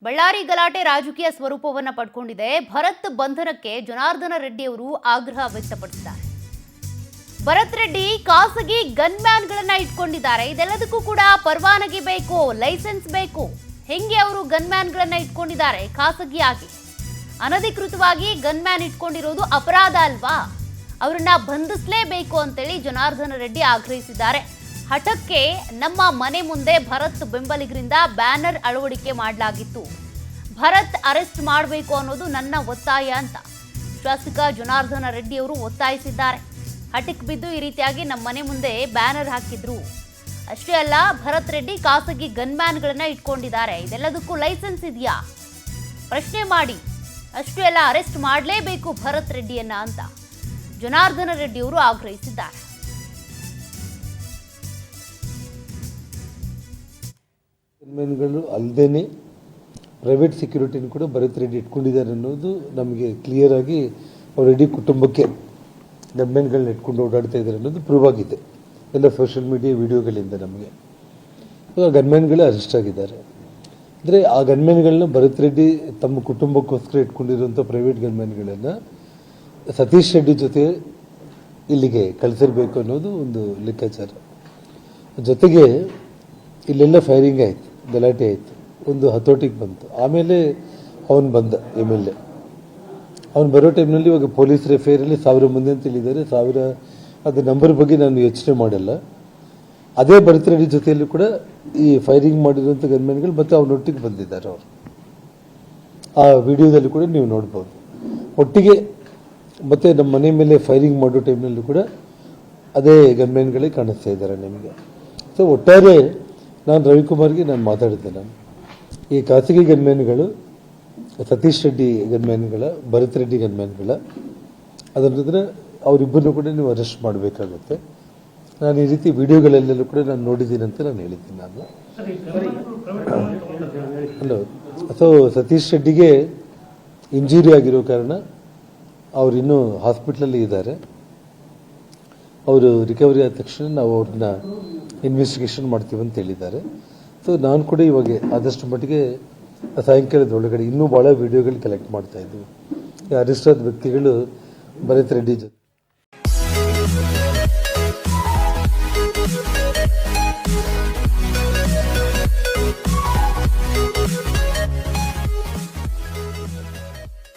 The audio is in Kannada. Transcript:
ಬಳ್ಳಾರಿ ಗಲಾಟೆ ರಾಜಕೀಯ ಸ್ವರೂಪವನ್ನು ಪಡ್ಕೊಂಡಿದೆ. ಭರತ್ ಬಂಧನಕ್ಕೆ ಜನಾರ್ದನ ರೆಡ್ಡಿ ಅವರು ಆಗ್ರಹ ವ್ಯಕ್ತಪಡಿಸಿದ್ದಾರೆ. ಭರತ್ ರೆಡ್ಡಿ ಖಾಸಗಿ ಗನ್ಮ್ಯಾನ್ಗಳನ್ನ ಇಟ್ಕೊಂಡಿದ್ದಾರೆ. ಇದೆಲ್ಲದಕ್ಕೂ ಕೂಡ ಪರವಾನಗಿ ಬೇಕು, ಲೈಸೆನ್ಸ್ ಬೇಕು. ಹೆಂಗೆ ಅವರು ಗನ್ಮ್ಯಾನ್ಗಳನ್ನ ಇಟ್ಕೊಂಡಿದ್ದಾರೆ? ಖಾಸಗಿಯಾಗಿ ಅನಧಿಕೃತವಾಗಿ ಗನ್ಮ್ಯಾನ್ ಇಟ್ಕೊಂಡಿರೋದು ಅಪರಾಧ ಅಲ್ವಾ? ಅವರನ್ನ ಬಂಧಿಸಲೇಬೇಕು ಅಂತೇಳಿ ಜನಾರ್ದನ ರೆಡ್ಡಿ ಆಗ್ರಹಿಸಿದ್ದಾರೆ. ಹಠಕ್ಕೆ ನಮ್ಮ ಮನೆ ಮುಂದೆ ಭರತ್ ಬೆಂಬಲಿಗರಿಂದ ಬ್ಯಾನರ್ ಅಳವಡಿಕೆ ಮಾಡಲಾಗಿತ್ತು. ಭರತ್ ಅರೆಸ್ಟ್ ಮಾಡಬೇಕು ಅನ್ನೋದು ನನ್ನ ಒತ್ತಾಯ ಅಂತ ಶಾಸಕ ಜನಾರ್ದನ ರೆಡ್ಡಿ ಅವರು ಒತ್ತಾಯಿಸಿದ್ದಾರೆ. ಹಠಕ್ಕೆ ಬಿದ್ದು ಈ ರೀತಿಯಾಗಿ ನಮ್ಮ ಮನೆ ಮುಂದೆ ಬ್ಯಾನರ್ ಹಾಕಿದ್ರು. ಅಷ್ಟೇ ಅಲ್ಲ, ಭರತ್ ರೆಡ್ಡಿ ಖಾಸಗಿ ಗನ್ಮ್ಯಾನ್ಗಳನ್ನ ಇಟ್ಕೊಂಡಿದ್ದಾರೆ. ಇದೆಲ್ಲದಕ್ಕೂ ಲೈಸೆನ್ಸ್ ಇದೆಯಾ ಪ್ರಶ್ನೆ ಮಾಡಿ. ಅಷ್ಟೇ ಅಲ್ಲ, ಅರೆಸ್ಟ್ ಮಾಡಲೇಬೇಕು ಭರತ್ ರೆಡ್ಡಿಯನ್ನ ಅಂತ ಜನಾರ್ದನ ರೆಡ್ಡಿ ಅವರು ಆಗ್ರಹಿಸಿದ್ದಾರೆ. ಗನ್ಮ್ಯಾನ್ಗಳು ಅಲ್ಲದೇ ಪ್ರೈವೇಟ್ ಸೆಕ್ಯೂರಿಟಿನ ಕೂಡ ಭರತ್ ರೆಡ್ಡಿ ಇಟ್ಕೊಂಡಿದ್ದಾರೆ ಅನ್ನೋದು ನಮಗೆ ಕ್ಲಿಯರ್ ಆಗಿ ಅವ್ರ ಇಡೀ ಕುಟುಂಬಕ್ಕೆ ಗನ್ಮ್ಯಾನ್ಗಳನ್ನ ಇಟ್ಕೊಂಡು ಓಡಾಡ್ತಾ ಇದ್ದಾರೆ ಅನ್ನೋದು ಪ್ರೂವ್ ಆಗಿದೆ ಎಲ್ಲ ಸೋಷಿಯಲ್ ಮೀಡಿಯಾ ವಿಡಿಯೋಗಳಿಂದ. ನಮಗೆ ಗನ್ಮ್ಯಾನ್ಗಳೇ ಅರೆಸ್ಟ್ ಆಗಿದ್ದಾರೆ. ಅಂದರೆ ಆ ಗನ್ಮ್ಯಾನ್ಗಳನ್ನ ಭರತ್ ರೆಡ್ಡಿ ತಮ್ಮ ಕುಟುಂಬಕ್ಕೋಸ್ಕರ ಇಟ್ಕೊಂಡಿರುವಂಥ ಪ್ರೈವೇಟ್ ಗನ್ಮ್ಯಾನ್ಗಳನ್ನು ಸತೀಶ್ ರೆಡ್ಡಿ ಜೊತೆ ಇಲ್ಲಿಗೆ ಕಳಿಸಿರ್ಬೇಕು ಅನ್ನೋದು ಒಂದು ಲೆಕ್ಕಾಚಾರ. ಜೊತೆಗೆ ಇಲ್ಲೆಲ್ಲ ಫೈರಿಂಗ್ ಆಯಿತು, ಗಲಾಟೆ ಆಯಿತು, ಒಂದು ಹತೋಟಿಗೆ ಬಂತು. ಆಮೇಲೆ ಅವನು ಬಂದ MLA. ಅವನು ಬರೋ ಟೈಮ್ನಲ್ಲಿ ಇವಾಗ ಪೊಲೀಸರ ಎಫ್ಐಆರಲ್ಲಿ 1000 ಮಂದಿ ಅಂತ ಹೇಳಿದ್ದಾರೆ. 1000 ಅದು ನಂಬರ್ ಬಗ್ಗೆ ನಾನು ಯೋಚನೆ ಮಾಡಲ್ಲ. ಅದೇ ಭರತ್ ರೆಡ್ಡಿ ಜೊತೆಯಲ್ಲೂ ಕೂಡ ಈ ಫೈರಿಂಗ್ ಮಾಡಿರುವಂಥ ಗನ್ಮ್ಯಾನ್ಗಳು ಮತ್ತು ಅವನೊಟ್ಟಿಗೆ ಬಂದಿದ್ದಾರೆ. ಅವರು ಆ ವಿಡಿಯೋದಲ್ಲಿ ಕೂಡ ನೀವು ನೋಡ್ಬೋದು. ಒಟ್ಟಿಗೆ ಮತ್ತು ನಮ್ಮ ಮನೆ ಮೇಲೆ ಫೈರಿಂಗ್ ಮಾಡೋ ಟೈಮ್ನಲ್ಲೂ ಕೂಡ ಅದೇ ಗನ್ಮ್ಯಾನ್ಗಳೇ ಕಾಣಿಸ್ತಾ ಇದ್ದಾರೆ ನಿಮಗೆ. ಸೊ ಒಟ್ಟಾರೆ ನಾನು ರವಿಕುಮಾರ್ಗೆ ನಾನು ಮಾತಾಡಿದ್ದೆ. ಈ ಖಾಸಗಿ ಗನ್ಮ್ಯಾನ್ಗಳು ಸತೀಶ್ ರೆಡ್ಡಿ ಗನ್ಮ್ಯಾನ್ಗಳ, ಭರತ್ ರೆಡ್ಡಿ ಗನ್ಮ್ಯಾನ್ಗಳ, ಅದರಂದ್ರೆ ಅವರಿಬ್ಬರನ್ನು ಕೂಡ ನೀವು ಅರೆಸ್ಟ್ ಮಾಡಬೇಕಾಗುತ್ತೆ. ನಾನು ಈ ರೀತಿ ವಿಡಿಯೋಗಳಲ್ಲೆಲ್ಲೂ ಕೂಡ ನಾನು ನೋಡಿದ್ದೀನಿ ಅಂತ ನಾನು ಹೇಳಿದ್ದೀನಿ. ಹಲೋ, ಸೊ ಸತೀಶ್ ರೆಡ್ಡಿಗೆ ಇಂಜುರಿ ಆಗಿರೋ ಕಾರಣ ಅವರಿನ್ನೂ ಹಾಸ್ಪಿಟ್ಲಲ್ಲಿ ಇದ್ದಾರೆ. ಅವರು ರಿಕವರಿ ಆದ ತಕ್ಷಣ ನಾವು ಅವ್ರನ್ನ ಇನ್ವೆಸ್ಟಿಗೇಷನ್ ಮಾಡ್ತೀವಿ ಅಂತ ಹೇಳಿದ್ದಾರೆ. ಸೊ ನಾನು ಕೂಡ ಇವಾಗ ಆದಷ್ಟು ಮಟ್ಟಿಗೆ ಸಾಯಂಕಾಲದ ಒಳಗಡೆ ಇನ್ನೂ ಭಾಳ ವಿಡಿಯೋಗಳು ಕಲೆಕ್ಟ್ ಮಾಡ್ತಾ ಇದ್ವಿ. ಅರೆಸ್ಟ್ ಆದ ವ್ಯಕ್ತಿಗಳು ಭರತ್ ರೆಡ್ಡಿ ಜೊತೆ